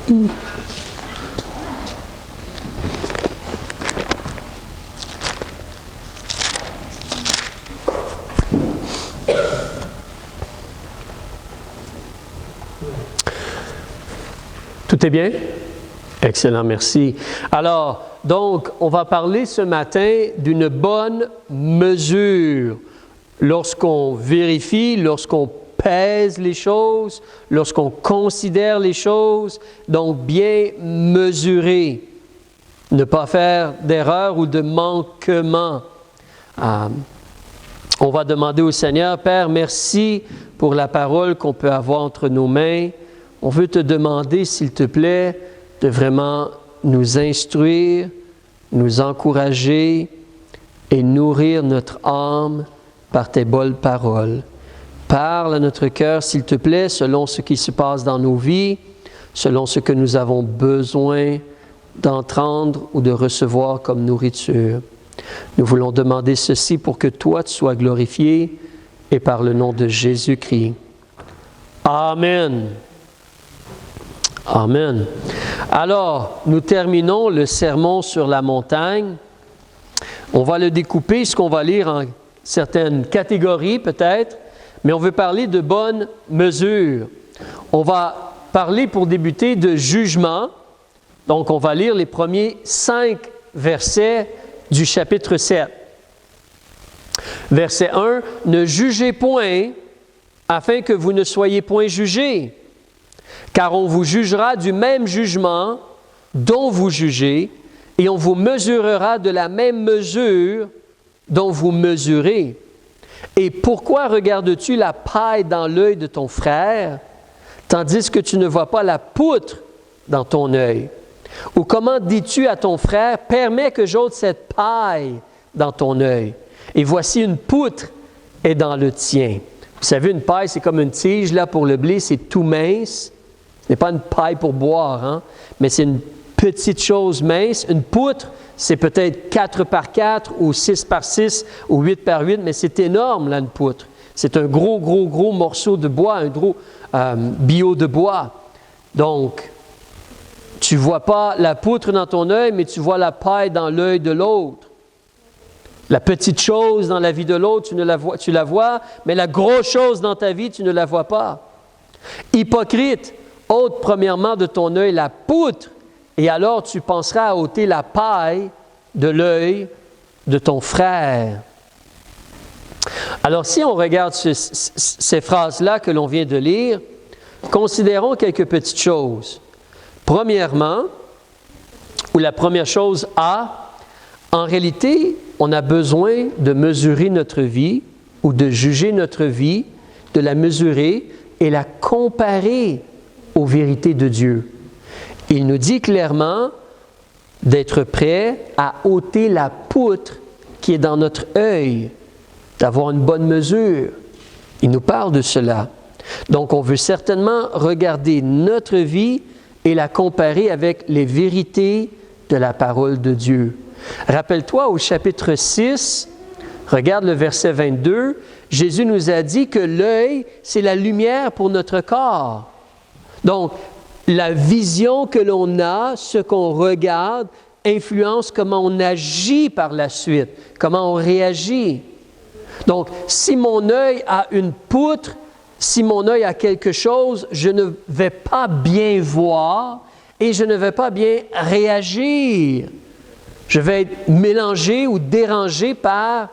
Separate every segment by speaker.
Speaker 1: Tout est bien? Excellent, merci. Alors, donc, on va parler ce matin d'une bonne mesure. Lorsqu'on vérifie, lorsqu'on pèse les choses, lorsqu'on considère les choses, donc bien mesurer. Ne pas faire d'erreur ou de manquement. On va demander au Seigneur, Père, merci pour la parole qu'on peut avoir entre nos mains. On veut te demander, s'il te plaît, de vraiment nous instruire, nous encourager et nourrir notre âme par tes bonnes paroles. Parle à notre cœur, s'il te plaît, selon ce qui se passe dans nos vies, selon ce que nous avons besoin d'entendre ou de recevoir comme nourriture. Nous voulons demander ceci pour que toi, tu sois glorifié et par le nom de Jésus-Christ. Amen. Amen. Alors, nous terminons le sermon sur la montagne. On va le découper, ce qu'on va lire en certaines catégories peut-être, mais on veut parler de bonne mesure. On va parler pour débuter de jugement. Donc, on va lire les premiers 5 versets du chapitre 7. Verset 1, « Ne jugez point, afin que vous ne soyez point jugés. Car on vous jugera du même jugement dont vous jugez, et on vous mesurera de la même mesure dont vous mesurez. Et pourquoi regardes-tu la paille dans l'œil de ton frère, tandis que tu ne vois pas la poutre dans ton œil? Ou comment dis-tu à ton frère, permets que j'ôte cette paille dans ton œil, et voici une poutre est dans le tien. » Vous savez, une paille, c'est comme une tige, là, pour le blé, c'est tout mince. Ce n'est pas une paille pour boire, hein? Mais c'est une petite chose mince. Une poutre, c'est peut-être 4 par 4 ou 6 par 6 ou 8 par 8, mais c'est énorme, là, une poutre. C'est un gros morceau de bois, un gros bio de bois. Donc, tu ne vois pas la poutre dans ton œil, mais tu vois la paille dans l'œil de l'autre. La petite chose dans la vie de l'autre, tu la vois, mais la grosse chose dans ta vie, tu ne la vois pas. Hypocrite, ôte premièrement de ton œil la poutre, et alors tu penseras à ôter la paille de l'œil de ton frère. Alors, si on regarde ces phrases-là que l'on vient de lire, considérons quelques petites choses. Premièrement, ou la première chose A, en réalité, on a besoin de mesurer notre vie ou de juger notre vie, de la mesurer et la comparer aux vérités de Dieu. Il nous dit clairement d'être prêt à ôter la poutre qui est dans notre œil, d'avoir une bonne mesure. Il nous parle de cela. Donc, on veut certainement regarder notre vie et la comparer avec les vérités de la parole de Dieu. Rappelle-toi, au chapitre 6, regarde le verset 22, Jésus nous a dit que l'œil, c'est la lumière pour notre corps. Donc, la vision que l'on a, ce qu'on regarde, influence comment on agit par la suite, comment on réagit. Donc, si mon œil a une poutre, si mon œil a quelque chose, je ne vais pas bien voir et je ne vais pas bien réagir. Je vais être mélangé ou dérangé par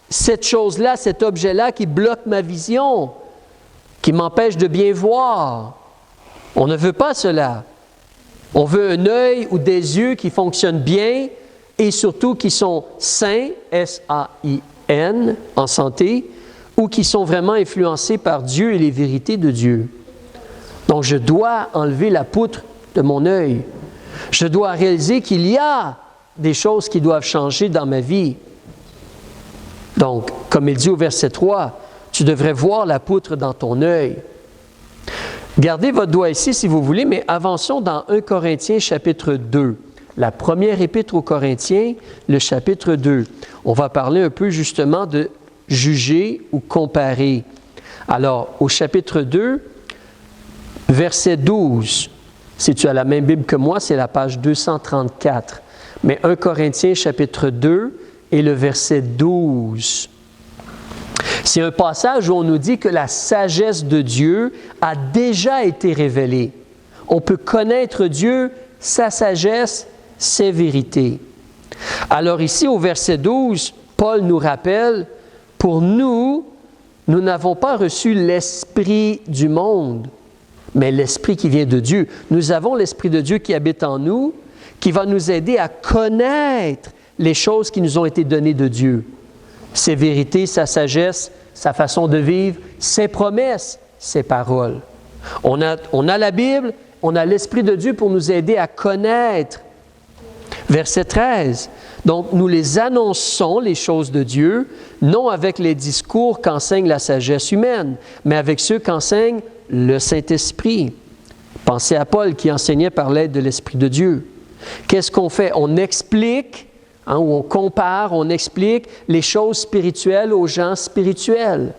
Speaker 1: cette chose-là, cet objet-là qui bloque ma vision, qui m'empêche de bien voir. On ne veut pas cela. On veut un œil ou des yeux qui fonctionnent bien et surtout qui sont sains, S-A-I-N, en santé, ou qui sont vraiment influencés par Dieu et les vérités de Dieu. Donc, je dois enlever la poutre de mon œil. Je dois réaliser qu'il y a des choses qui doivent changer dans ma vie. Donc, comme il dit au verset 3, tu devrais voir la poutre dans ton œil. Gardez votre doigt ici si vous voulez, mais avançons dans 1 Corinthiens chapitre 2. La première épître aux Corinthiens, le chapitre 2. On va parler un peu justement de juger ou comparer. Alors, au chapitre 2, verset 12, Si tu as la même Bible que moi, c'est la page 234. Mais 1 Corinthiens chapitre 2 et le verset 12. C'est un passage où on nous dit que la sagesse de Dieu a déjà été révélée. On peut connaître Dieu, sa sagesse, ses vérités. Alors ici, au verset 12, Paul nous rappelle, pour nous, nous n'avons pas reçu l'esprit du monde, mais l'esprit qui vient de Dieu. Nous avons l'esprit de Dieu qui habite en nous, qui va nous aider à connaître les choses qui nous ont été données de Dieu. Ses vérités, sa sagesse, sa façon de vivre, ses promesses, ses paroles. On a la Bible, on a l'Esprit de Dieu pour nous aider à connaître. Verset 13. Donc, nous les annonçons, les choses de Dieu, non avec les discours qu'enseigne la sagesse humaine, mais avec ceux qu'enseigne le Saint-Esprit. Pensez à Paul qui enseignait par l'aide de l'Esprit de Dieu. Qu'est-ce qu'on fait? On explique, ou on compare, on explique les choses spirituelles aux gens spirituels.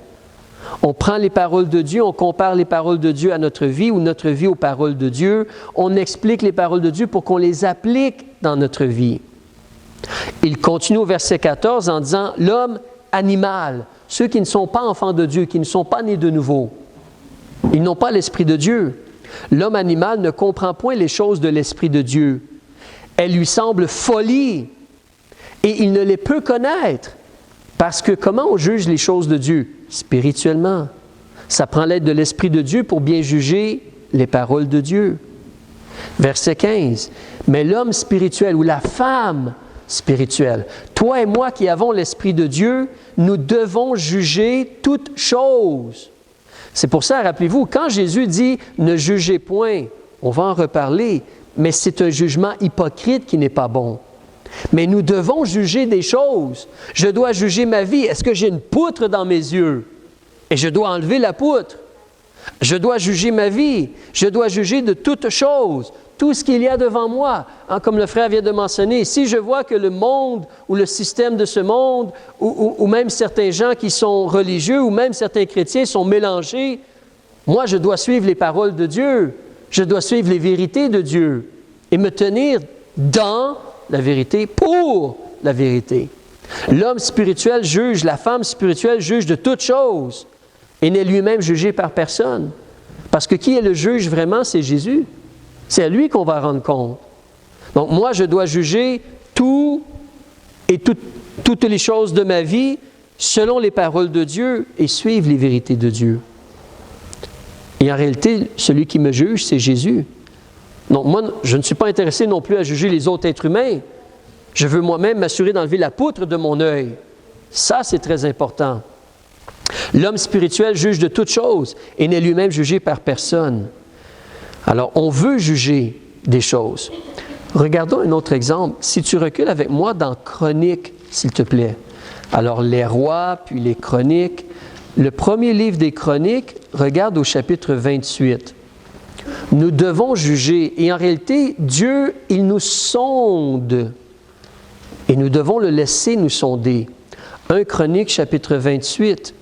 Speaker 1: On prend les paroles de Dieu, on compare les paroles de Dieu à notre vie ou notre vie aux paroles de Dieu. On explique les paroles de Dieu pour qu'on les applique dans notre vie. Il continue au verset 14 en disant « L'homme animal, ceux qui ne sont pas enfants de Dieu, qui ne sont pas nés de nouveau, ils n'ont pas l'Esprit de Dieu. L'homme animal ne comprend point les choses de l'Esprit de Dieu. Elles lui semblent folie et il ne les peut connaître. Parce que comment on juge les choses de Dieu? Spirituellement. Ça prend l'aide de l'Esprit de Dieu pour bien juger les paroles de Dieu. Verset 15. Mais l'homme spirituel ou la femme spirituelle, toi et moi qui avons l'Esprit de Dieu, nous devons juger toutes choses. C'est pour ça, rappelez-vous, quand Jésus dit « ne jugez point », on va en reparler, mais c'est un jugement hypocrite qui n'est pas bon. Mais nous devons juger des choses. Je dois juger ma vie. Est-ce que j'ai une poutre dans mes yeux? Et je dois enlever la poutre. Je dois juger ma vie. Je dois juger de toutes choses, tout ce qu'il y a devant moi. Comme le frère vient de mentionner, si je vois que le monde ou le système de ce monde, ou même certains gens qui sont religieux, ou même certains chrétiens sont mélangés, moi je dois suivre les paroles de Dieu. Je dois suivre les vérités de Dieu et me tenir dans la vérité pour la vérité. L'homme spirituel juge, la femme spirituelle juge de toutes choses et n'est lui-même jugé par personne. Parce que qui est le juge vraiment? C'est Jésus. C'est à lui qu'on va rendre compte. Donc moi, je dois juger tout et toutes les choses de ma vie selon les paroles de Dieu et suivre les vérités de Dieu. Et en réalité, celui qui me juge, c'est Jésus. Donc moi, je ne suis pas intéressé non plus à juger les autres êtres humains. Je veux moi-même m'assurer d'enlever la poutre de mon œil. Ça, c'est très important. L'homme spirituel juge de toutes choses et n'est lui-même jugé par personne. Alors, on veut juger des choses. Regardons un autre exemple. Si tu recules avec moi dans Chroniques, s'il te plaît. Alors, les rois, puis les Chroniques. Le premier livre des Chroniques, regarde au chapitre 28. Nous devons juger. Et en réalité, Dieu, il nous sonde. Et nous devons le laisser nous sonder. 1 Chronique, chapitre 28.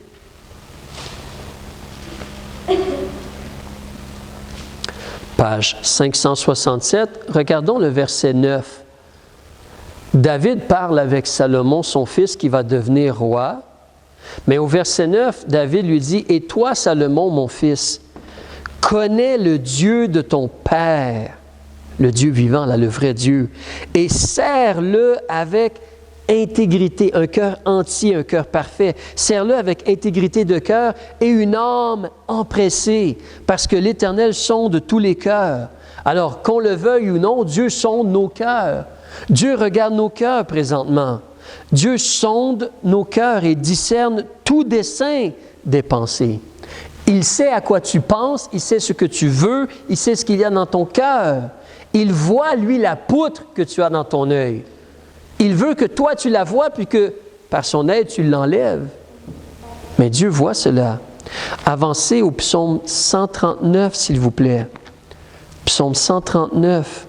Speaker 1: Page 567. Regardons le verset 9. David parle avec Salomon, son fils, qui va devenir roi. Mais au verset 9, David lui dit « Et toi, Salomon, mon fils, connais le Dieu de ton Père, le Dieu vivant, là, le vrai Dieu, et sers-le avec intégrité, un cœur entier, un cœur parfait. Sers-le avec intégrité de cœur et une âme empressée, parce que l'Éternel sonde tous les cœurs. Alors, qu'on le veuille ou non, Dieu sonde nos cœurs. Dieu regarde nos cœurs présentement. Dieu sonde nos cœurs et discerne tout dessein des pensées. Il sait à quoi tu penses, il sait ce que tu veux, il sait ce qu'il y a dans ton cœur. Il voit, lui, la poutre que tu as dans ton œil. Il veut que toi, tu la vois, puis que, par son aide, tu l'enlèves. Mais Dieu voit cela. Avancez au psaume 139, s'il vous plaît. Psaume 139.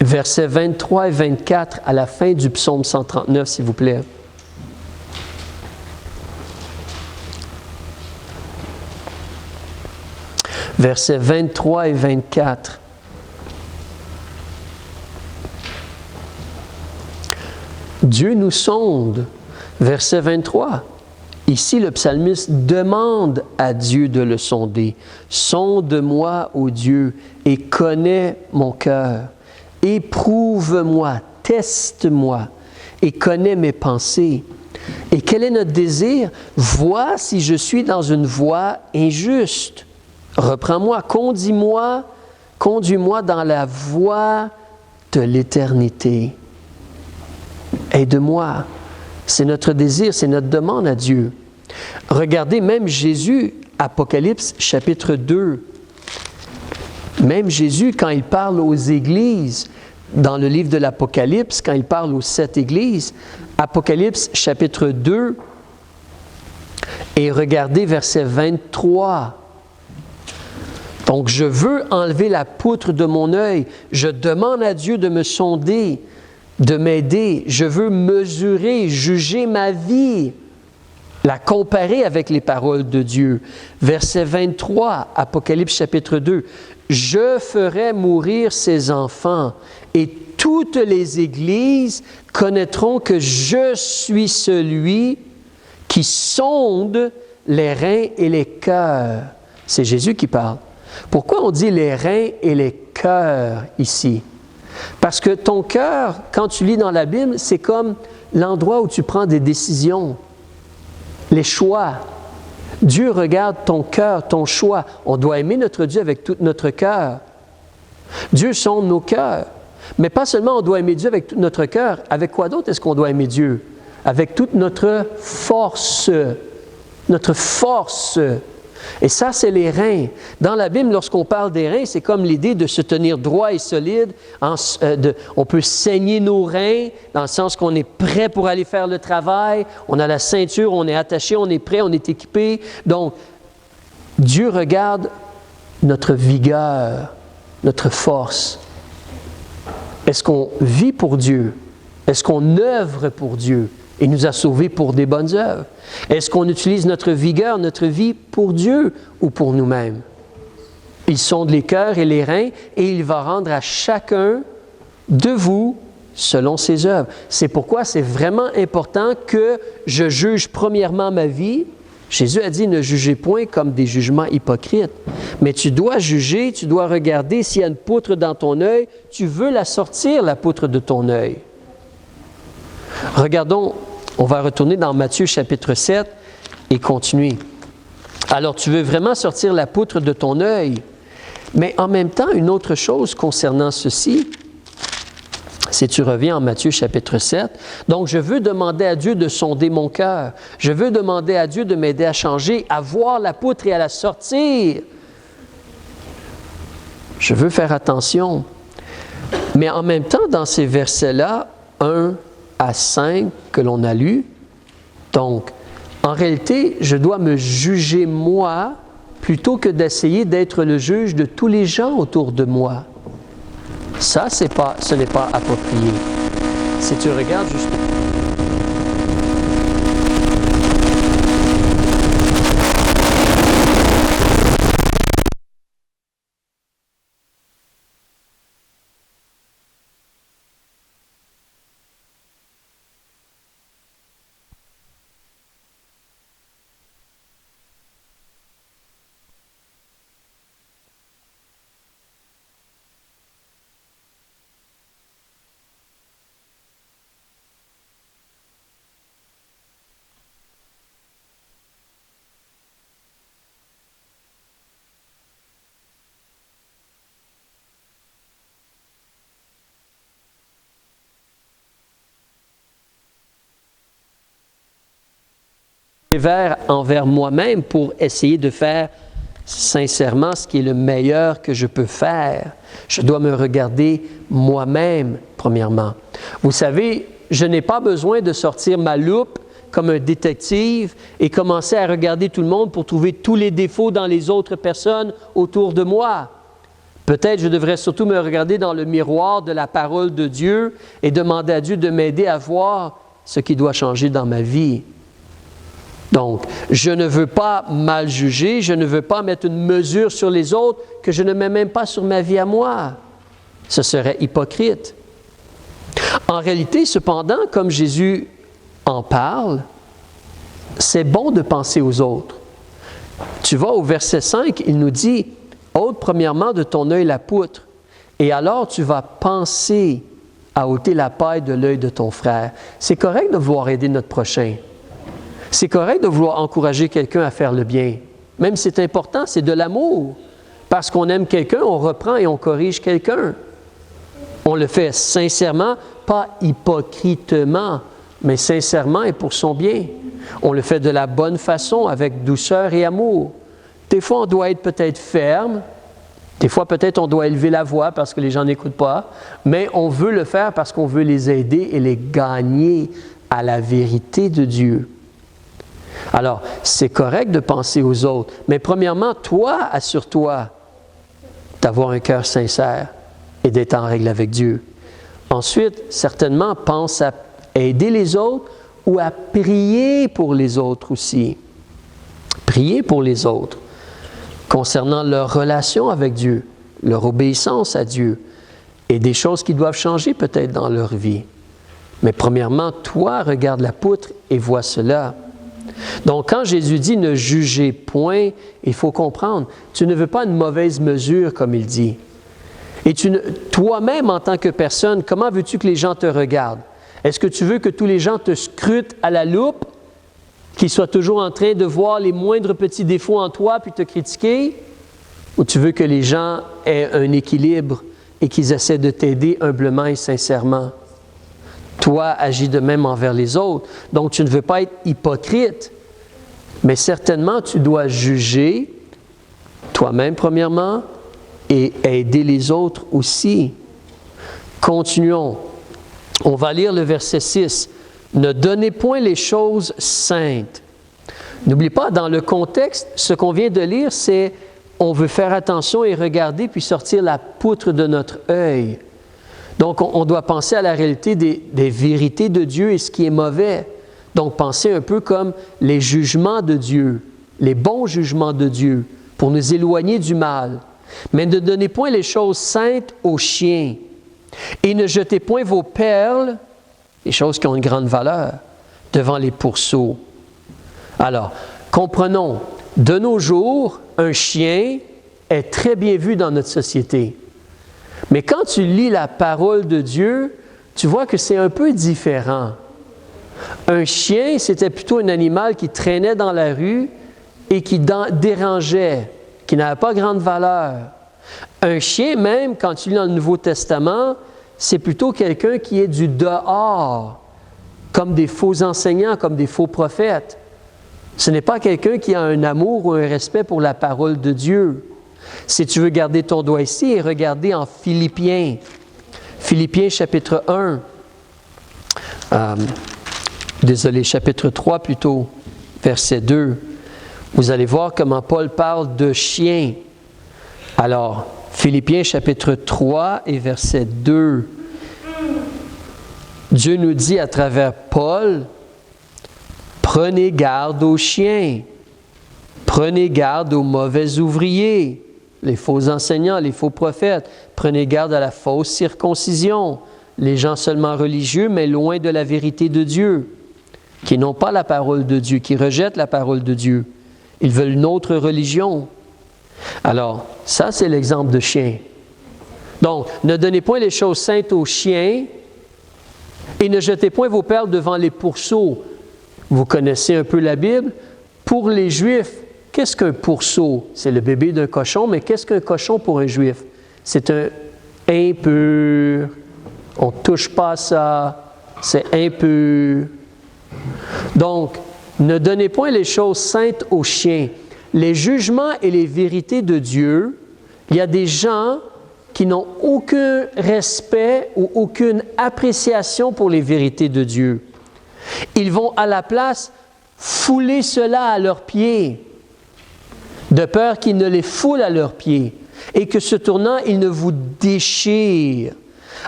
Speaker 1: Versets 23 et 24 à la fin du psaume 139, s'il vous plaît. versets 23 et 24. Dieu nous sonde, verset 23. Ici, le psalmiste demande à Dieu de le sonder. « Sonde-moi, ô Dieu, et connais mon cœur. Éprouve-moi, teste-moi, et connais mes pensées. » Et quel est notre désir? Vois si je suis dans une voie injuste. Reprends-moi, conduis-moi dans la voie de l'éternité. Aide-moi. C'est notre désir, c'est notre demande à Dieu. Regardez, même Jésus, Apocalypse chapitre 2, même Jésus, quand il parle aux églises, dans le livre de l'Apocalypse, quand il parle aux 7 églises, Apocalypse chapitre 2, et regardez verset 23. Donc, je veux enlever la poutre de mon œil. Je demande à Dieu de me sonder, de m'aider. Je veux mesurer, juger ma vie, la comparer avec les paroles de Dieu. Verset 23, Apocalypse chapitre 2. Je ferai mourir ses enfants et toutes les églises connaîtront que je suis celui qui sonde les reins et les cœurs. C'est Jésus qui parle. Pourquoi on dit les reins et les cœurs ici? Parce que ton cœur, quand tu lis dans la Bible, c'est comme l'endroit où tu prends des décisions, les choix. Dieu regarde ton cœur, ton choix. On doit aimer notre Dieu avec tout notre cœur. Dieu sonde nos cœurs. Mais pas seulement on doit aimer Dieu avec tout notre cœur. Avec quoi d'autre est-ce qu'on doit aimer Dieu? Avec toute notre force. Notre force. Et ça, c'est les reins. Dans la Bible, lorsqu'on parle des reins, c'est comme l'idée de se tenir droit et solide. On peut saigner nos reins dans le sens qu'on est prêt pour aller faire le travail. On a la ceinture, on est attaché, on est prêt, on est équipé. Donc, Dieu regarde notre vigueur, notre force. Est-ce qu'on vit pour Dieu? Est-ce qu'on œuvre pour Dieu? Et nous a sauvés pour des bonnes œuvres. Est-ce qu'on utilise notre vigueur, notre vie pour Dieu ou pour nous-mêmes? Il sonde les cœurs et les reins et il va rendre à chacun de vous selon ses œuvres. C'est pourquoi c'est vraiment important que je juge premièrement ma vie. Jésus a dit, ne jugez point comme des jugements hypocrites. Mais tu dois juger, tu dois regarder s'il y a une poutre dans ton œil, tu veux la sortir, la poutre de ton œil. Regardons, on va retourner dans Matthieu chapitre 7 et continuer. Alors, tu veux vraiment sortir la poutre de ton œil, mais en même temps, une autre chose concernant ceci, si tu reviens en Matthieu chapitre 7, donc je veux demander à Dieu de sonder mon cœur. Je veux demander à Dieu de m'aider à changer, à voir la poutre et à la sortir. Je veux faire attention. Mais en même temps, dans ces versets-là, 1 à 5 que l'on a lus, donc, en réalité, je dois me juger moi plutôt que d'essayer d'être le juge de tous les gens autour de moi. Ça, ce n'est pas approprié. Si tu regardes justement... envers moi-même pour essayer de faire sincèrement ce qui est le meilleur que je peux faire. Je dois me regarder moi-même, premièrement. Vous savez, je n'ai pas besoin de sortir ma loupe comme un détective et commencer à regarder tout le monde pour trouver tous les défauts dans les autres personnes autour de moi. Peut-être je devrais surtout me regarder dans le miroir de la parole de Dieu et demander à Dieu de m'aider à voir ce qui doit changer dans ma vie. Donc, je ne veux pas mal juger, je ne veux pas mettre une mesure sur les autres que je ne mets même pas sur ma vie à moi. Ce serait hypocrite. En réalité, cependant, comme Jésus en parle, c'est bon de penser aux autres. Tu vois, au verset 5, il nous dit « ôte premièrement de ton œil la poutre, et alors tu vas penser à ôter la paille de l'œil de ton frère. » C'est correct de vouloir aider notre prochain. C'est correct de vouloir encourager quelqu'un à faire le bien. Même si c'est important, c'est de l'amour. Parce qu'on aime quelqu'un, on reprend et on corrige quelqu'un. On le fait sincèrement, pas hypocritement, mais sincèrement et pour son bien. On le fait de la bonne façon, avec douceur et amour. Des fois, on doit être peut-être ferme. Des fois, peut-être, on doit élever la voix parce que les gens n'écoutent pas. Mais on veut le faire parce qu'on veut les aider et les gagner à la vérité de Dieu. Alors, c'est correct de penser aux autres. Mais premièrement, toi, assure-toi d'avoir un cœur sincère et d'être en règle avec Dieu. Ensuite, certainement, pense à aider les autres ou à prier pour les autres aussi. Prier pour les autres concernant leur relation avec Dieu, leur obéissance à Dieu et des choses qui doivent changer peut-être dans leur vie. Mais premièrement, toi, regarde la poutre et vois cela. Donc, quand Jésus dit « ne jugez point », il faut comprendre, tu ne veux pas une mauvaise mesure, comme il dit. Et toi-même, en tant que personne, comment veux-tu que les gens te regardent? Est-ce que tu veux que tous les gens te scrutent à la loupe, qu'ils soient toujours en train de voir les moindres petits défauts en toi puis te critiquer? Ou tu veux que les gens aient un équilibre et qu'ils essaient de t'aider humblement et sincèrement? Toi, agis de même envers les autres. Donc, tu ne veux pas être hypocrite, mais certainement, tu dois juger toi-même, premièrement, et aider les autres aussi. Continuons. On va lire le verset 6. « Ne donnez point les choses saintes. » N'oublie pas, dans le contexte, ce qu'on vient de lire, c'est on veut faire attention et regarder puis sortir la poutre de notre œil. Donc, on doit penser à la réalité des vérités de Dieu et ce qui est mauvais. Donc, penser un peu comme les jugements de Dieu, les bons jugements de Dieu, pour nous éloigner du mal. Mais ne donnez point les choses saintes aux chiens, et ne jetez point vos perles, les choses qui ont une grande valeur, devant les pourceaux. Alors, comprenons, de nos jours, un chien est très bien vu dans notre société. Mais quand tu lis la parole de Dieu, tu vois que c'est un peu différent. Un chien, c'était plutôt un animal qui traînait dans la rue et qui dérangeait, qui n'avait pas grande valeur. Un chien, même, quand tu lis dans le Nouveau Testament, c'est plutôt quelqu'un qui est du dehors, comme des faux enseignants, comme des faux prophètes. Ce n'est pas quelqu'un qui a un amour ou un respect pour la parole de Dieu. Si tu veux garder ton doigt ici et regarder en Philippiens, Philippiens chapitre 1, chapitre 3 plutôt, verset 2, vous allez voir comment Paul parle de chiens. Alors, Philippiens chapitre 3 et verset 2, Dieu nous dit à travers Paul, « Prenez garde aux chiens, prenez garde aux mauvais ouvriers, les faux enseignants, les faux prophètes, prenez garde à la fausse circoncision, les gens seulement religieux, mais loin de la vérité de Dieu, qui n'ont pas la parole de Dieu, qui rejettent la parole de Dieu. Ils veulent une autre religion. » Alors, ça, c'est l'exemple de chien. Donc, ne donnez point les choses saintes aux chiens et ne jetez point vos perles devant les pourceaux. Vous connaissez un peu la Bible. Pour les Juifs, qu'est-ce qu'un pourceau? C'est le bébé d'un cochon, mais qu'est-ce qu'un cochon pour un Juif? C'est un impur. On ne touche pas à ça. C'est impur. Donc, ne donnez point les choses saintes aux chiens. Les jugements et les vérités de Dieu, il y a des gens qui n'ont aucun respect ou aucune appréciation pour les vérités de Dieu. Ils vont à la place fouler cela à leurs pieds, de peur qu'ils ne les foulent à leurs pieds et que se tournant, ils ne vous déchirent.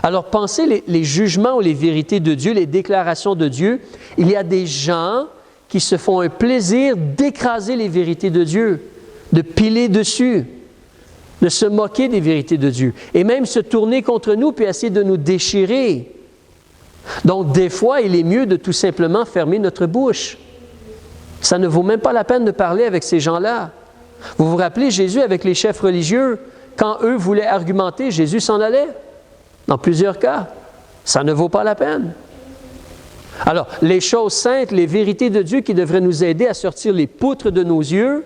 Speaker 1: Alors pensez les jugements ou les vérités de Dieu, les déclarations de Dieu. Il y a des gens qui se font un plaisir d'écraser les vérités de Dieu, de piler dessus, de se moquer des vérités de Dieu, et même se tourner contre nous puis essayer de nous déchirer. Donc, des fois, il est mieux de tout simplement fermer notre bouche. Ça ne vaut même pas la peine de parler avec ces gens-là. Vous vous rappelez, Jésus avec les chefs religieux, quand eux voulaient argumenter, Jésus s'en allait. Dans plusieurs cas, ça ne vaut pas la peine. Alors, les choses saintes, les vérités de Dieu qui devraient nous aider à sortir les poutres de nos yeux,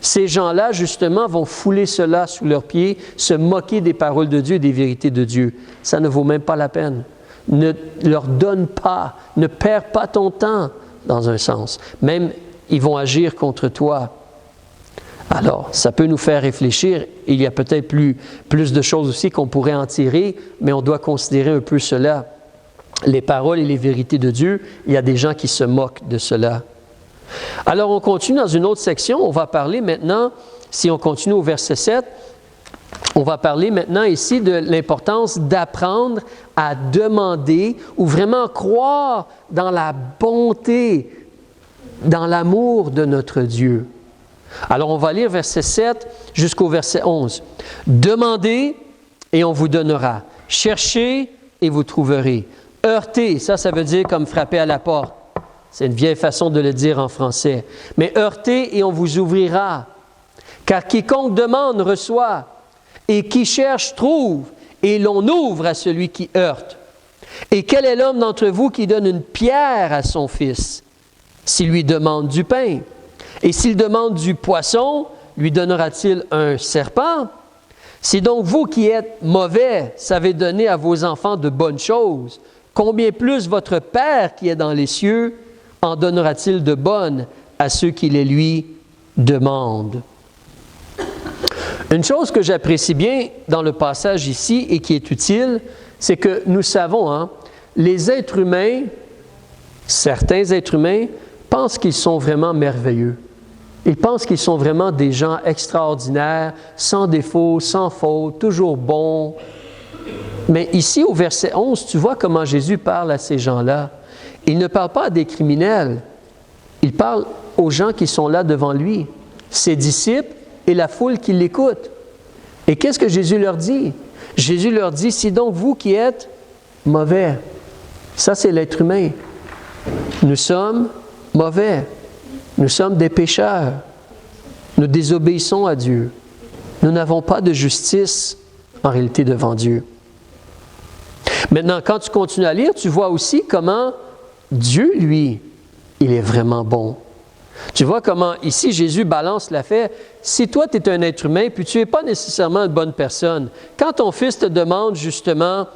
Speaker 1: ces gens-là, justement, vont fouler cela sous leurs pieds, se moquer des paroles de Dieu et des vérités de Dieu. Ça ne vaut même pas la peine. Ne leur donne pas, ne perds pas ton temps, dans un sens. Même, ils vont agir contre toi. Alors, ça peut nous faire réfléchir. Il y a peut-être plus de choses aussi qu'on pourrait en tirer, mais on doit considérer un peu cela. Les paroles et les vérités de Dieu, il y a des gens qui se moquent de cela. Alors, on continue dans une autre section. On va parler maintenant, si on continue au verset 7, on va parler maintenant ici de l'importance d'apprendre à demander ou vraiment croire dans la bonté, dans l'amour de notre Dieu. Alors, on va lire verset 7 jusqu'au verset 11. « Demandez et on vous donnera. Cherchez et vous trouverez. Heurtez », ça veut dire comme frapper à la porte. C'est une vieille façon de le dire en français. Mais heurtez et on vous ouvrira. Car quiconque demande reçoit, et qui cherche trouve, et l'on ouvre à celui qui heurte. Et quel est l'homme d'entre vous qui donne une pierre à son fils, s'il lui demande du pain? Et s'il demande du poisson, lui donnera-t-il un serpent? Si donc vous qui êtes mauvais savez donner à vos enfants de bonnes choses, combien plus votre Père qui est dans les cieux en donnera-t-il de bonnes à ceux qui les lui demandent? Une chose que j'apprécie bien dans le passage ici et qui est utile, c'est que nous savons, les êtres humains, certains êtres humains, pensent qu'ils sont vraiment merveilleux. Ils pensent qu'ils sont vraiment des gens extraordinaires, sans défaut, sans faute, toujours bons. Mais ici, au verset 11, tu vois comment Jésus parle à ces gens-là. Il ne parle pas à des criminels. Il parle aux gens qui sont là devant lui, ses disciples et la foule qui l'écoute. Et qu'est-ce que Jésus leur dit? Jésus leur dit, si donc vous qui êtes mauvais, ça c'est l'être humain. Nous sommes mauvais. Nous sommes des pécheurs. Nous désobéissons à Dieu. Nous n'avons pas de justice en réalité devant Dieu. Maintenant, quand tu continues à lire, tu vois aussi comment Dieu, lui, il est vraiment bon. Tu vois comment ici Jésus balance l'affaire. Si toi, tu es un être humain, puis tu n'es pas nécessairement une bonne personne, quand ton fils te demande justement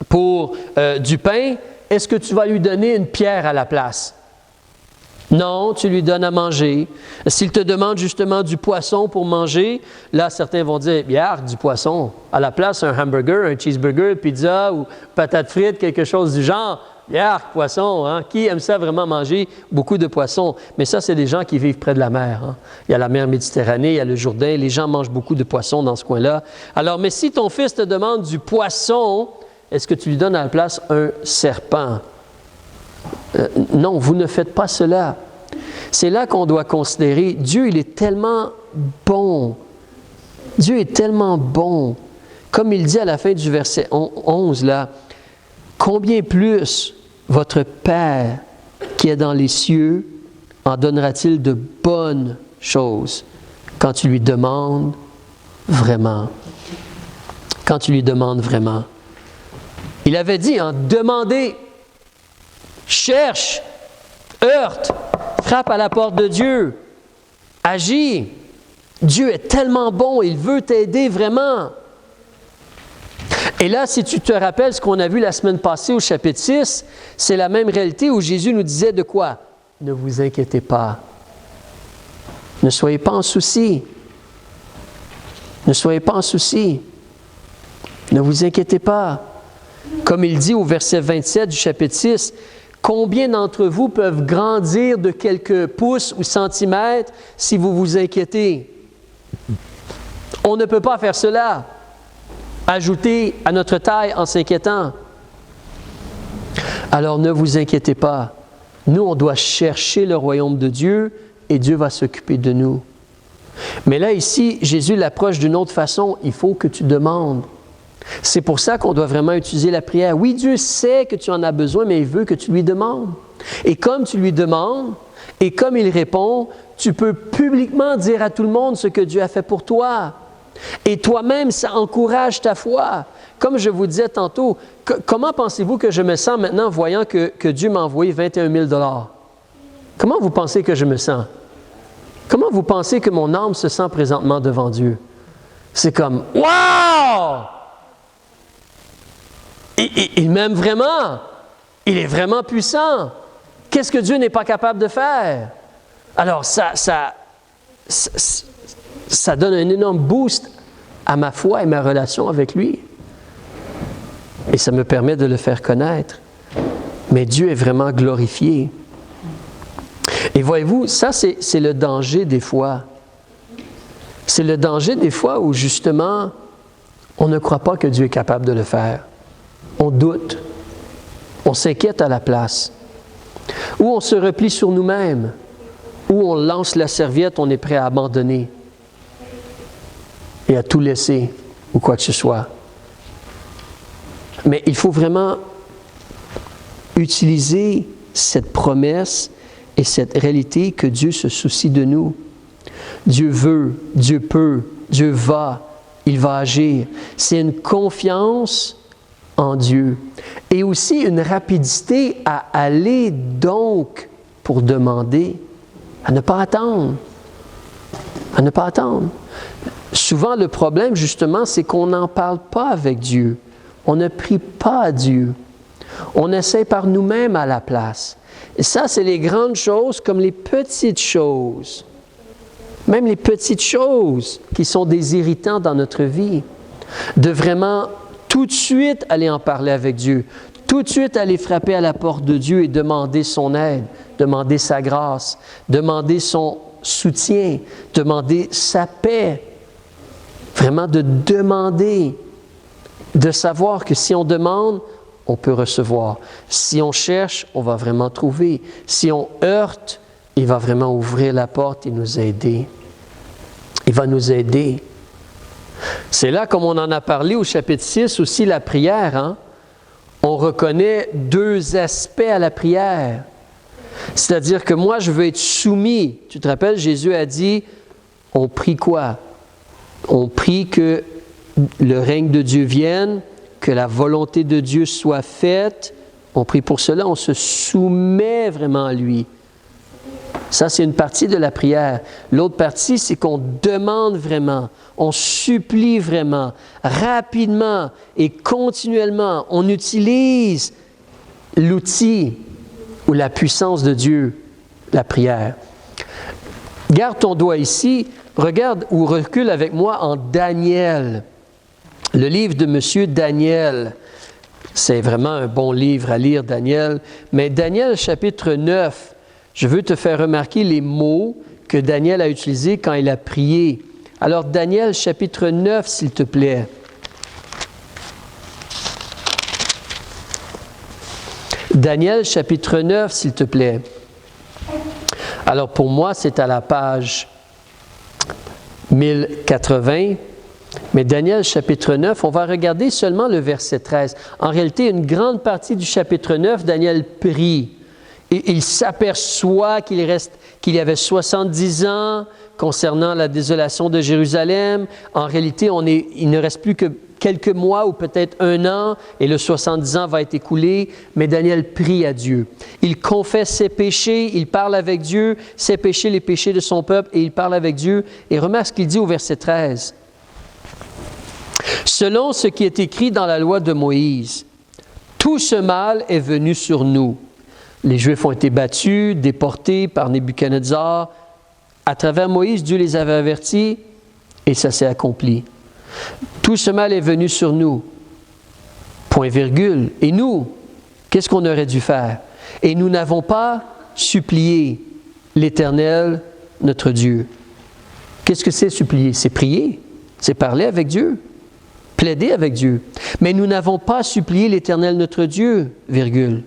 Speaker 1: pour du pain, est-ce que tu vas lui donner une pierre à la place? Non, tu lui donnes à manger. S'il te demande justement du poisson pour manger, là, certains vont dire, yark, du poisson. À la place, un hamburger, un cheeseburger, pizza ou patate frite, quelque chose du genre. Yark, poisson, hein? Qui aime ça vraiment manger beaucoup de poissons? Mais ça, c'est des gens qui vivent près de la mer. Hein? Il y a la mer Méditerranée, il y a le Jourdain, les gens mangent beaucoup de poissons dans ce coin-là. Alors, mais si ton fils te demande du poisson, est-ce que tu lui donnes à la place un serpent? Non, vous ne faites pas cela. C'est là qu'on doit considérer, Dieu, il est tellement bon. Dieu est tellement bon. Comme il dit à la fin du verset 11, là, combien plus votre Père qui est dans les cieux en donnera-t-il de bonnes choses quand tu lui demandes vraiment? Quand tu lui demandes vraiment. Il avait dit, demandez, cherche, heurte, frappe à la porte de Dieu, agis. Dieu est tellement bon, il veut t'aider vraiment. Et là, si tu te rappelles ce qu'on a vu la semaine passée au chapitre 6, c'est la même réalité où Jésus nous disait de quoi? Ne vous inquiétez pas. Ne soyez pas en souci. Ne soyez pas en souci. Ne vous inquiétez pas. Comme il dit au verset 27 du chapitre 6, combien d'entre vous peuvent grandir de quelques pouces ou centimètres si vous vous inquiétez? On ne peut pas faire cela. Ajouter à notre taille en s'inquiétant. Alors ne vous inquiétez pas. Nous, on doit chercher le royaume de Dieu et Dieu va s'occuper de nous. Mais là, ici, Jésus l'approche d'une autre façon. Il faut que tu demandes. C'est pour ça qu'on doit vraiment utiliser la prière. Oui, Dieu sait que tu en as besoin, mais il veut que tu lui demandes. Et comme tu lui demandes, et comme il répond, tu peux publiquement dire à tout le monde ce que Dieu a fait pour toi. Et toi-même, ça encourage ta foi. Comme je vous disais tantôt, comment pensez-vous que je me sens maintenant voyant que Dieu m'a envoyé 21 000 $? Comment vous pensez que je me sens? Comment vous pensez que mon âme se sent présentement devant Dieu? C'est comme « Wow! » Il m'aime vraiment. Il est vraiment puissant. Qu'est-ce que Dieu n'est pas capable de faire? Alors, ça donne un énorme boost à ma foi et ma relation avec lui. Et ça me permet de le faire connaître. Mais Dieu est vraiment glorifié. Et voyez-vous, ça, c'est le danger des fois. C'est le danger des fois où, justement, on ne croit pas que Dieu est capable de le faire. On doute. On s'inquiète à la place. Ou on se replie sur nous-mêmes. Ou on lance la serviette, on est prêt à abandonner. Et à tout laisser, ou quoi que ce soit. Mais il faut vraiment utiliser cette promesse et cette réalité que Dieu se soucie de nous. Dieu veut, Dieu peut, Dieu va, il va agir. C'est une confiance en Dieu. Et aussi une rapidité à aller donc pour demander, à ne pas attendre. À ne pas attendre. Souvent, le problème, justement, c'est qu'on n'en parle pas avec Dieu. On ne prie pas à Dieu. On essaie par nous-mêmes à la place. Et ça, c'est les grandes choses comme les petites choses. Même les petites choses qui sont des irritants dans notre vie. De vraiment tout de suite aller en parler avec Dieu. Tout de suite aller frapper à la porte de Dieu et demander son aide, demander sa grâce, demander son soutien, demander sa paix. Vraiment de demander, de savoir que si on demande, on peut recevoir. Si on cherche, on va vraiment trouver. Si on heurte, il va vraiment ouvrir la porte et nous aider. Il va nous aider. C'est là, comme on en a parlé au chapitre 6, aussi la prière. Hein? On reconnaît deux aspects à la prière. C'est-à-dire que moi, je veux être soumis. Tu te rappelles, Jésus a dit, on prie quoi? On prie que le règne de Dieu vienne, que la volonté de Dieu soit faite. On prie pour cela, on se soumet vraiment à lui. Ça, c'est une partie de la prière. L'autre partie, c'est qu'on demande vraiment, on supplie vraiment, rapidement et continuellement. On utilise l'outil ou la puissance de Dieu, la prière. Garde ton doigt ici, regarde ou recule avec moi en Daniel. Le livre de Monsieur Daniel. C'est vraiment un bon livre à lire, Daniel. Mais Daniel, chapitre 9, je veux te faire remarquer les mots que Daniel a utilisés quand il a prié. Alors, Daniel, chapitre 9, s'il te plaît. Daniel, chapitre 9, s'il te plaît. Alors, pour moi, c'est à la page 1080. Mais Daniel, chapitre 9, on va regarder seulement le verset 13. En réalité, une grande partie du chapitre 9, Daniel prie. Et il s'aperçoit qu'il y avait 70 ans concernant la désolation de Jérusalem. En réalité, il ne reste plus que quelques mois ou peut-être un an et le 70 ans va être écoulé. Mais Daniel prie à Dieu. Il confesse ses péchés, il parle avec Dieu, ses péchés, les péchés de son peuple, et il parle avec Dieu. Et remarque ce qu'il dit au verset 13. Selon ce qui est écrit dans la loi de Moïse, tout ce mal est venu sur nous. Les Juifs ont été battus, déportés par Nebuchadnezzar. À travers Moïse, Dieu les avait avertis et ça s'est accompli. Tout ce mal est venu sur nous. Point virgule. Et nous, qu'est-ce qu'on aurait dû faire? Et nous n'avons pas supplié l'Éternel, notre Dieu. Qu'est-ce que c'est supplier? C'est prier. C'est parler avec Dieu. Plaider avec Dieu. Mais nous n'avons pas supplié l'Éternel, notre Dieu, virgule.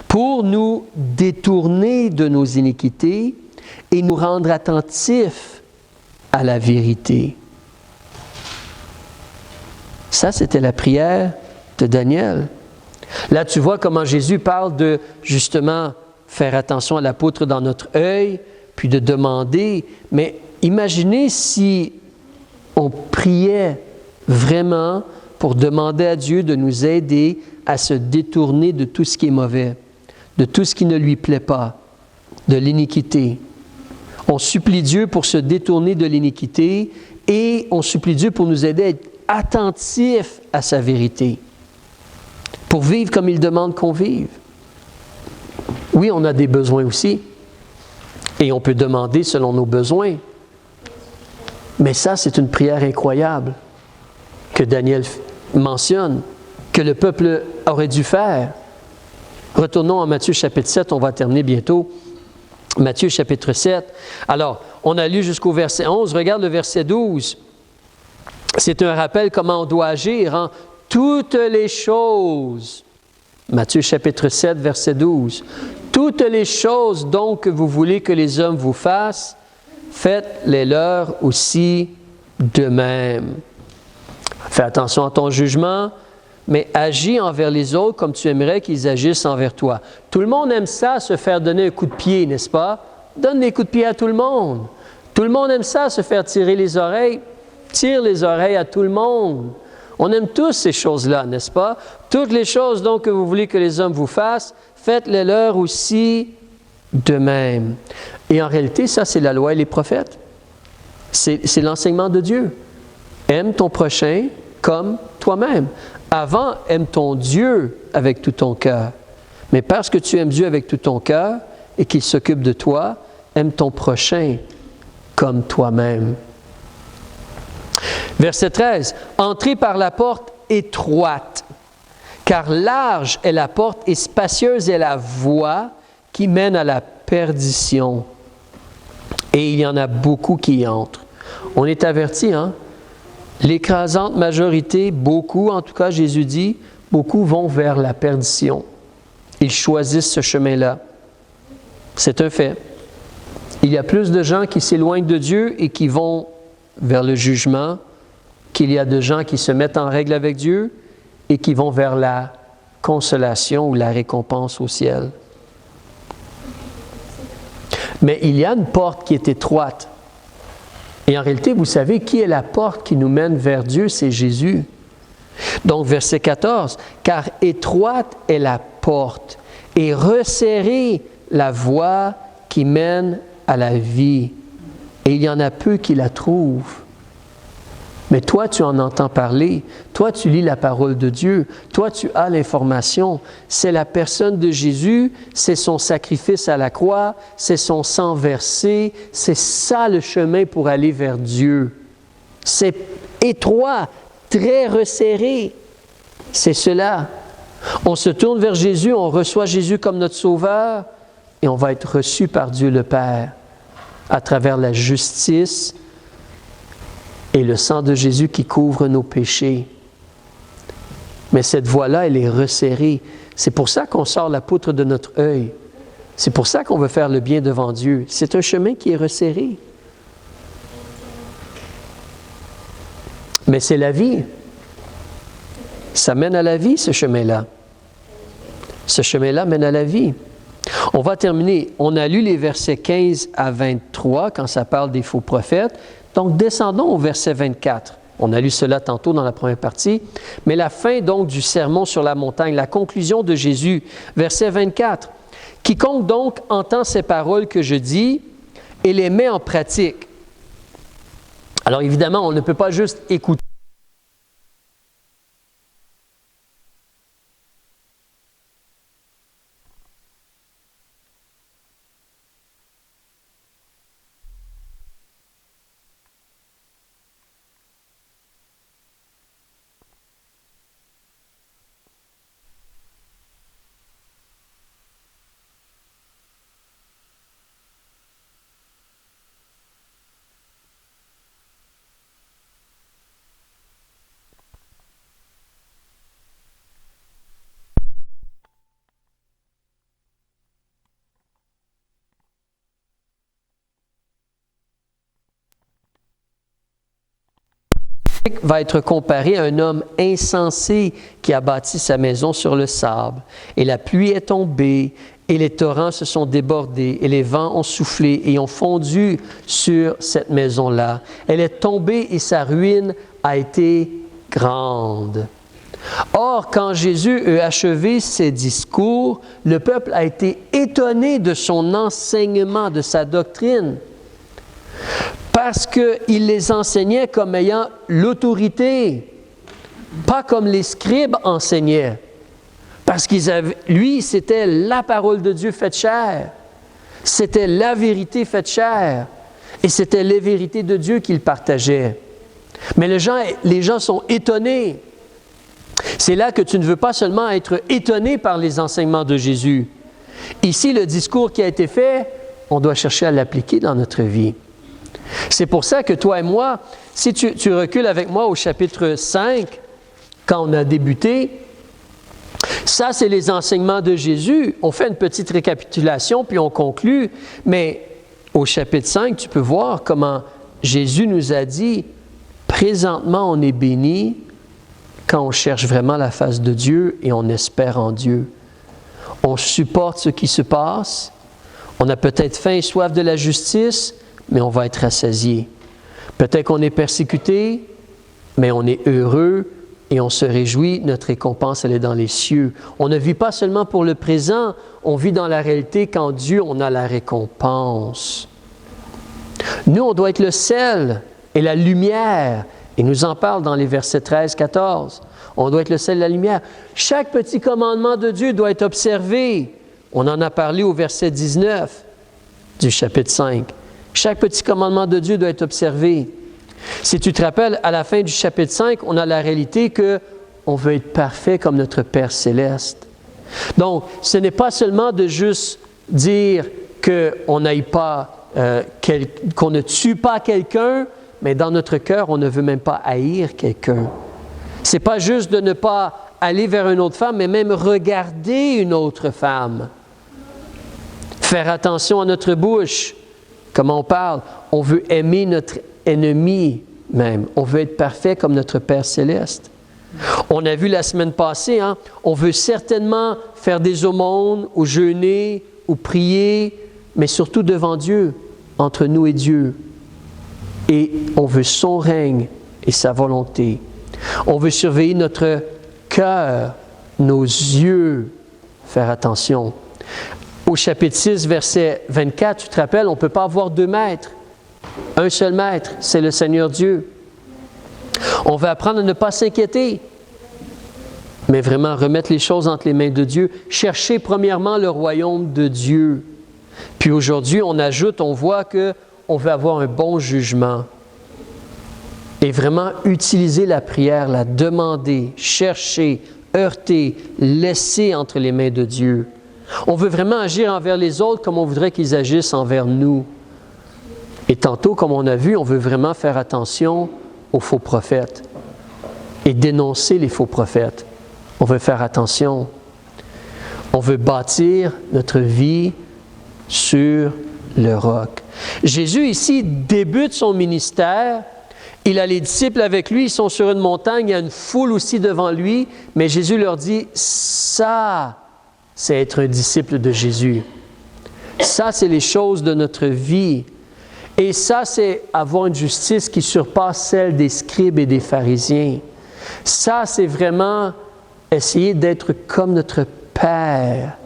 Speaker 1: pour nous détourner de nos iniquités et nous rendre attentifs à la vérité. Ça, c'était la prière de Daniel. Là, tu vois comment Jésus parle de, justement, faire attention à la poutre dans notre œil, puis de demander. Mais imaginez si on priait vraiment pour demander à Dieu de nous aider à se détourner de tout ce qui est mauvais, de tout ce qui ne lui plaît pas, de l'iniquité. On supplie Dieu pour se détourner de l'iniquité et on supplie Dieu pour nous aider à être attentifs à sa vérité, pour vivre comme il demande qu'on vive. Oui, on a des besoins aussi et on peut demander selon nos besoins. Mais ça, c'est une prière incroyable que Daniel mentionne, que le peuple aurait dû faire. Retournons à Matthieu chapitre 7, on va terminer bientôt. Matthieu chapitre 7. Alors, on a lu jusqu'au verset 11. Regarde le verset 12. C'est un rappel comment on doit agir. Hein? Toutes les choses. Matthieu chapitre 7, verset 12. Toutes les choses donc que vous voulez que les hommes vous fassent, faites-les leur aussi de même. Fais attention à ton jugement, mais agis envers les autres comme tu aimerais qu'ils agissent envers toi. Tout le monde aime ça, se faire donner un coup de pied, n'est-ce pas? Donne des coups de pied à tout le monde. Tout le monde aime ça, se faire tirer les oreilles. Tire les oreilles à tout le monde. On aime tous ces choses-là, n'est-ce pas? Toutes les choses donc que vous voulez que les hommes vous fassent, faites-les leur aussi de même. Et en réalité, ça, c'est la loi et les prophètes. C'est l'enseignement de Dieu. Aime ton prochain comme toi-même. Avant, aime ton Dieu avec tout ton cœur. Mais parce que tu aimes Dieu avec tout ton cœur et qu'il s'occupe de toi, aime ton prochain comme toi-même. Verset 13. Entrez par la porte étroite, car large est la porte et spacieuse est la voie qui mène à la perdition. Et il y en a beaucoup qui y entrent. On est averti, hein? L'écrasante majorité, beaucoup, en tout cas Jésus dit, beaucoup vont vers la perdition. Ils choisissent ce chemin-là. C'est un fait. Il y a plus de gens qui s'éloignent de Dieu et qui vont vers le jugement qu'il y a de gens qui se mettent en règle avec Dieu et qui vont vers la consolation ou la récompense au ciel. Mais il y a une porte qui est étroite. Et en réalité, vous savez qui est la porte qui nous mène vers Dieu? C'est Jésus. Donc, verset 14, « Car étroite est la porte et resserrée la voie qui mène à la vie, et il y en a peu qui la trouvent. » Mais toi, tu en entends parler. Toi, tu lis la parole de Dieu. Toi, tu as l'information. C'est la personne de Jésus, c'est son sacrifice à la croix, c'est son sang versé. C'est ça le chemin pour aller vers Dieu. C'est étroit, très resserré. C'est cela. On se tourne vers Jésus, on reçoit Jésus comme notre Sauveur et on va être reçu par Dieu le Père à travers la justice et le sang de Jésus qui couvre nos péchés. Mais cette voie-là, elle est resserrée. C'est pour ça qu'on sort la poutre de notre œil. C'est pour ça qu'on veut faire le bien devant Dieu. C'est un chemin qui est resserré. Mais c'est la vie. Ça mène à la vie, ce chemin-là. Ce chemin-là mène à la vie. On va terminer. On a lu les versets 15 à 23 quand ça parle des faux prophètes. Donc, descendons au verset 24. On a lu cela tantôt dans la première partie. Mais la fin donc du sermon sur la montagne, la conclusion de Jésus, verset 24. « Quiconque donc entend ces paroles que je dis et les met en pratique. » Alors évidemment, on ne peut pas juste écouter. va être comparé à un homme insensé qui a bâti sa maison sur le sable. Et la pluie est tombée, et les torrents se sont débordés, et les vents ont soufflé et ont fondu sur cette maison-là. Elle est tombée et sa ruine a été grande. Or, quand Jésus eut achevé ses discours, le peuple a été étonné de son enseignement, de sa doctrine, parce qu'il les enseignait comme ayant l'autorité, pas comme les scribes enseignaient. Parce lui, c'était la parole de Dieu faite chair. C'était la vérité faite chair. Et c'était les vérités de Dieu qu'il partageait. Mais les gens sont étonnés. C'est là que tu ne veux pas seulement être étonné par les enseignements de Jésus. Ici, le discours qui a été fait, on doit chercher à l'appliquer dans notre vie. C'est pour ça que toi et moi, si tu recules avec moi au chapitre 5, quand on a débuté, ça, c'est les enseignements de Jésus. On fait une petite récapitulation, puis on conclut. Mais au chapitre 5, tu peux voir comment Jésus nous a dit, présentement, on est béni quand on cherche vraiment la face de Dieu et on espère en Dieu. On supporte ce qui se passe. On a peut-être faim et soif de la justice, mais on va être rassasié. Peut-être qu'on est persécuté, mais on est heureux et on se réjouit. Notre récompense, elle est dans les cieux. On ne vit pas seulement pour le présent, on vit dans la réalité qu'en Dieu, on a la récompense. Nous, on doit être le sel et la lumière. Il nous en parle dans les versets 13-14. On doit être le sel et la lumière. Chaque petit commandement de Dieu doit être observé. On en a parlé au verset 19 du chapitre 5. Chaque petit commandement de Dieu doit être observé. Si tu te rappelles, à la fin du chapitre 5, on a la réalité qu'on veut être parfait comme notre Père céleste. Donc, ce n'est pas seulement de juste dire qu'on n'aille pas, qu'on ne tue pas quelqu'un, mais dans notre cœur, on ne veut même pas haïr quelqu'un. Ce n'est pas juste de ne pas aller vers une autre femme, mais même regarder une autre femme. Faire attention à notre bouche. Comment on parle? On veut aimer notre ennemi même. On veut être parfait comme notre Père céleste. On a vu la semaine passée, on veut certainement faire des aumônes, ou jeûner, ou prier, mais surtout devant Dieu, entre nous et Dieu. Et on veut son règne et sa volonté. On veut surveiller notre cœur, nos yeux, faire attention. Au chapitre 6, verset 24, tu te rappelles, on ne peut pas avoir deux maîtres. Un seul maître, c'est le Seigneur Dieu. On veut apprendre à ne pas s'inquiéter, mais vraiment remettre les choses entre les mains de Dieu. Chercher premièrement le royaume de Dieu. Puis aujourd'hui, on ajoute, on voit qu'on veut avoir un bon jugement. Et vraiment utiliser la prière, la demander, chercher, heurter, laisser entre les mains de Dieu. On veut vraiment agir envers les autres comme on voudrait qu'ils agissent envers nous. Et tantôt, comme on a vu, on veut vraiment faire attention aux faux prophètes et dénoncer les faux prophètes. On veut faire attention. On veut bâtir notre vie sur le roc. Jésus, ici, débute son ministère. Il a les disciples avec lui, ils sont sur une montagne, il y a une foule aussi devant lui, mais Jésus leur dit, ça, c'est être un disciple de Jésus. Ça, c'est les choses de notre vie. Et ça, c'est avoir une justice qui surpasse celle des scribes et des pharisiens. Ça, c'est vraiment essayer d'être comme notre Père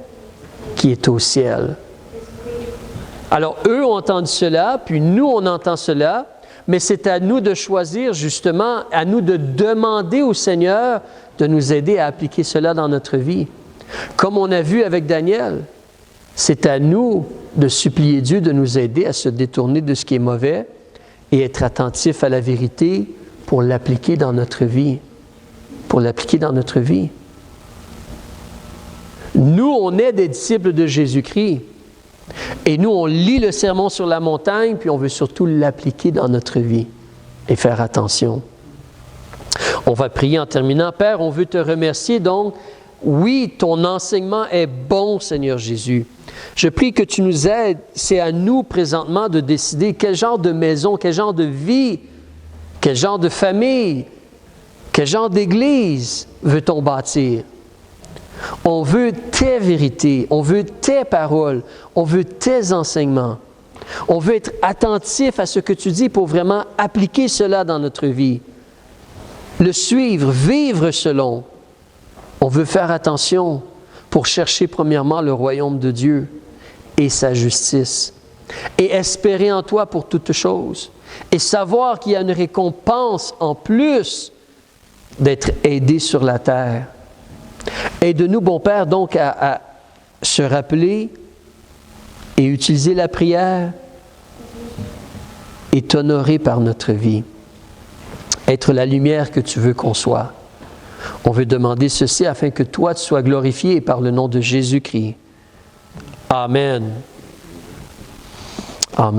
Speaker 1: qui est au ciel. Alors, eux ont entendu cela, puis nous, on entend cela, mais c'est à nous de choisir justement, à nous de demander au Seigneur de nous aider à appliquer cela dans notre vie. Comme on a vu avec Daniel, c'est à nous de supplier Dieu de nous aider à se détourner de ce qui est mauvais et être attentifs à la vérité pour l'appliquer dans notre vie. Pour l'appliquer dans notre vie. Nous, on est des disciples de Jésus-Christ. Et nous, on lit le sermon sur la montagne, puis on veut surtout l'appliquer dans notre vie et faire attention. On va prier en terminant. Père, on veut te remercier donc. Oui, ton enseignement est bon, Seigneur Jésus. Je prie que tu nous aides. C'est à nous présentement de décider quel genre de maison, quel genre de vie, Quel genre de famille, quel genre d'église veut-on bâtir? On veut tes vérités, on veut tes paroles, on veut tes enseignements. On veut être attentif à ce que tu dis pour vraiment appliquer cela dans notre vie. Le suivre, vivre selon. On veut faire attention pour chercher premièrement le royaume de Dieu et sa justice. Et espérer en toi pour toutes choses. Et savoir qu'il y a une récompense en plus d'être aidé sur la terre. Aide-nous, bon Père, donc à se rappeler et utiliser la prière et t'honorer par notre vie. Être la lumière que tu veux qu'on soit. On veut demander ceci afin que toi tu sois glorifié par le nom de Jésus-Christ. Amen. Amen.